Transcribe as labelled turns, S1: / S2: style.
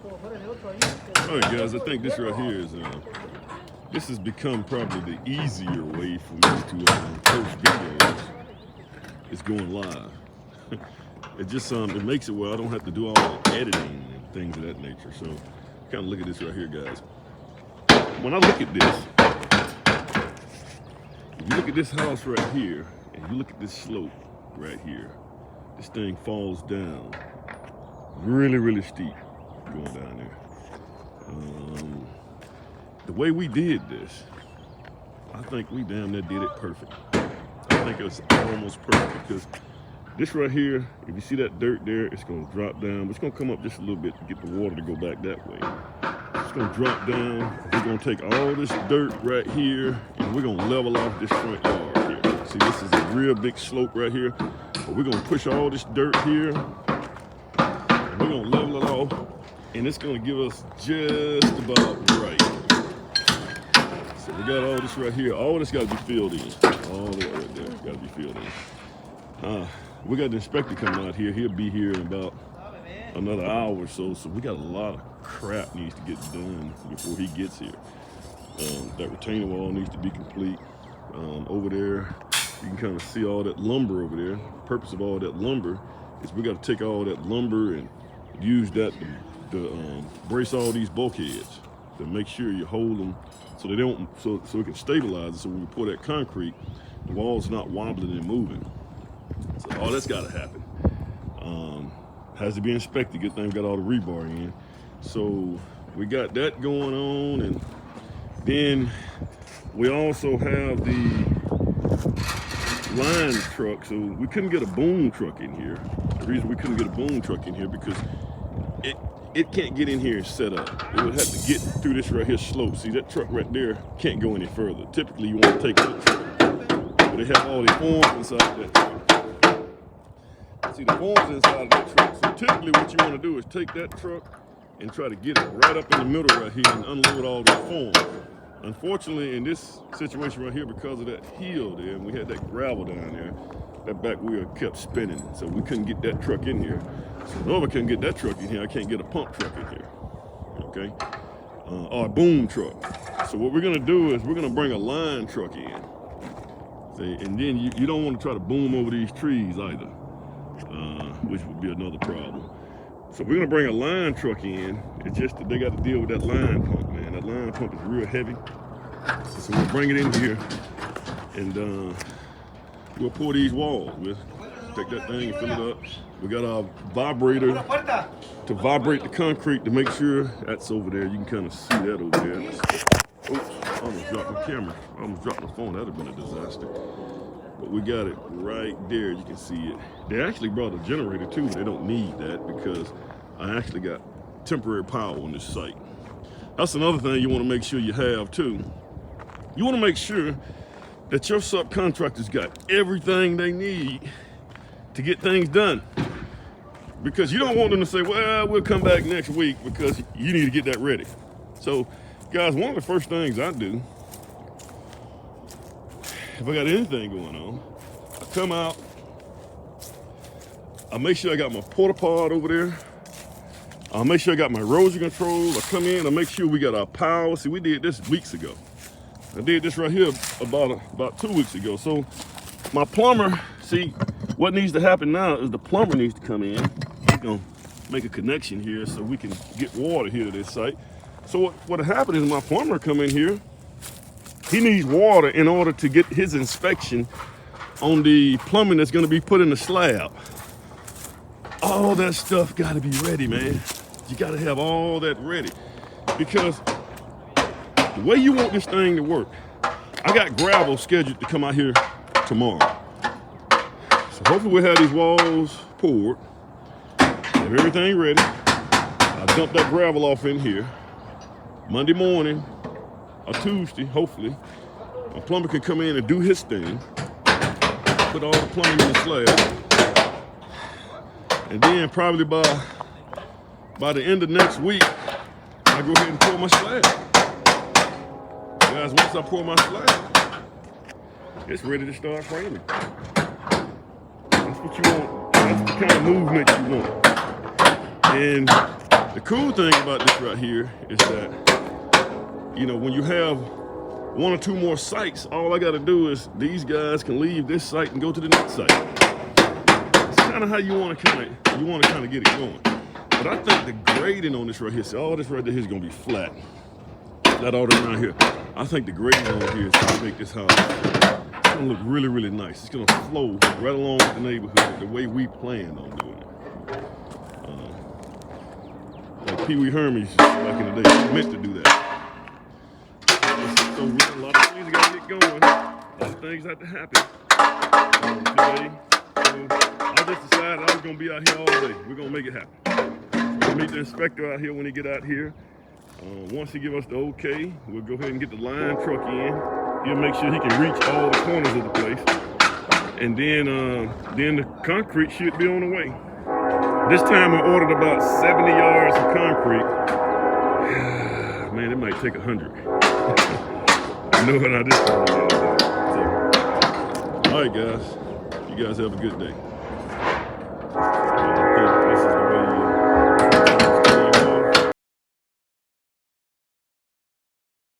S1: All right, guys, I think this right here is this has become probably the easier way for me to post videos. It's going live. It just it makes it where I don't have to do all the editing and things of that nature. So kind of look at this right here, guys. When I look at this, if you look at this house right here, and you look at this slope right here, this thing falls down really, really steep going down there. The way we did this, I think we damn near did it perfect. I think it's almost perfect because this right here, if you see that dirt there, it's gonna drop down. It's gonna come up just a little bit to get the water to go back that way. It's gonna drop down. We're gonna take all this dirt right here and we're gonna level off this front yard here. See, this is a real big slope right here. But we're gonna push all this dirt here and we're gonna level it off and it's gonna give us just about right. So we got all this right here. All this gotta be filled in. All that right there gotta be filled in. We got the inspector coming out here. He'll be here in about another hour or so. So we got a lot of crap needs to get done before he gets here. That retaining wall needs to be complete. Over there, you can kind of see all that lumber over there. The purpose of all that lumber is we got to take all that lumber and use that to brace all these bulkheads to make sure you hold them so they don't, so it can stabilize it. So when we pour that concrete, the wall's not wobbling and moving. So all that's got to happen. Has to be inspected. Good thing we got all the rebar in. So we got that going on, and then we also have the line truck. So we couldn't get a boom truck in here. The reason we couldn't get a boom truck in here because it can't get in here and set up. It would have to get through this right here slope. See, that truck right there can't go any further. Typically, you want to take that truck, but they have all the forms inside that truck. See, the forms inside of that truck. So typically, what you want to do is take that truck and try to get it right up in the middle right here and unload all the forms. Unfortunately, in this situation right here, because of that hill there, and we had that gravel down there, that back wheel kept spinning, so we couldn't get that truck in here. So in order I couldn't get that truck in here, I can't get a pump truck in here, okay? Or a boom truck. So what we're gonna do is we're gonna bring a line truck in. See, and then you don't want to try to boom over these trees either, which would be another problem. So we're gonna bring a line truck in. It's just that they got to deal with that line pump, man. That line pump is real heavy. So we'll bring it in here and we'll pour these walls. We'll take that thing and fill it up. We got our vibrator to vibrate the concrete to make sure that's over there. You can kind of see that over there. Oops, I almost dropped my camera. I almost dropped my phone. That'd have been a disaster. But we got it right there. You can see it. They actually brought a generator too. They don't need that because I actually got temporary power on this site. That's another thing you want to make sure you have too. You want to make sure that your subcontractors got everything they need to get things done. Because you don't want them to say, well, we'll come back next week because you need to get that ready. So, guys, one of the first things I do, if I got anything going on, I come out, I make sure I got my porta pod over there. I'll make sure I got my erosion control. I come in, I make sure we got our power. See, we did this weeks ago. I did this right here about 2 weeks ago. So my plumber, see, what needs to happen now is the plumber needs to come in. He's gonna make a connection here so we can get water here to this site. So what happened is my plumber come in here. He needs water in order to get his inspection on the plumbing that's gonna be put in the slab. All that stuff gotta be ready, man. You gotta have all that ready because the way you want this thing to work, I got gravel scheduled to come out here tomorrow. So hopefully we'll have these walls poured, have everything ready. I'll dump that gravel off in here. Monday morning or Tuesday, hopefully, my plumber can come in and do his thing, put all the plumbing in the slab, and then probably by the end of next week, I'll go ahead and pour my slab. Guys, once I pour my slab, it's ready to start framing. That's what you want. That's the kind of movement you want. And The cool thing about this right here is that, you know, when you have one or two more sites, all I got to do is these guys can leave this site and go to the next site. It's kind of how you want to kind of get it going. But I think the grading on this right here, see, all this right there is going to be flat. Not all around here. I think the grading on here is going to make this house, it's going to look really, really nice. It's going to flow right along with the neighborhood the way we planned on doing it. Like Pee Wee Hermes back in the day meant to do that. So a lot of things got to get going. A lot of things have to happen today. So I just decided I was going to be out here all day. We're going to make it happen. We'll meet the inspector out here when he get out here. Once he give us the okay, we'll go ahead and get the line truck in. He'll make sure he can reach all the corners of the place. And then the concrete should be on the way. This time I ordered about 70 yards of concrete. Man, it might take 100. I know how this is. So, all right, guys. You guys have a good day.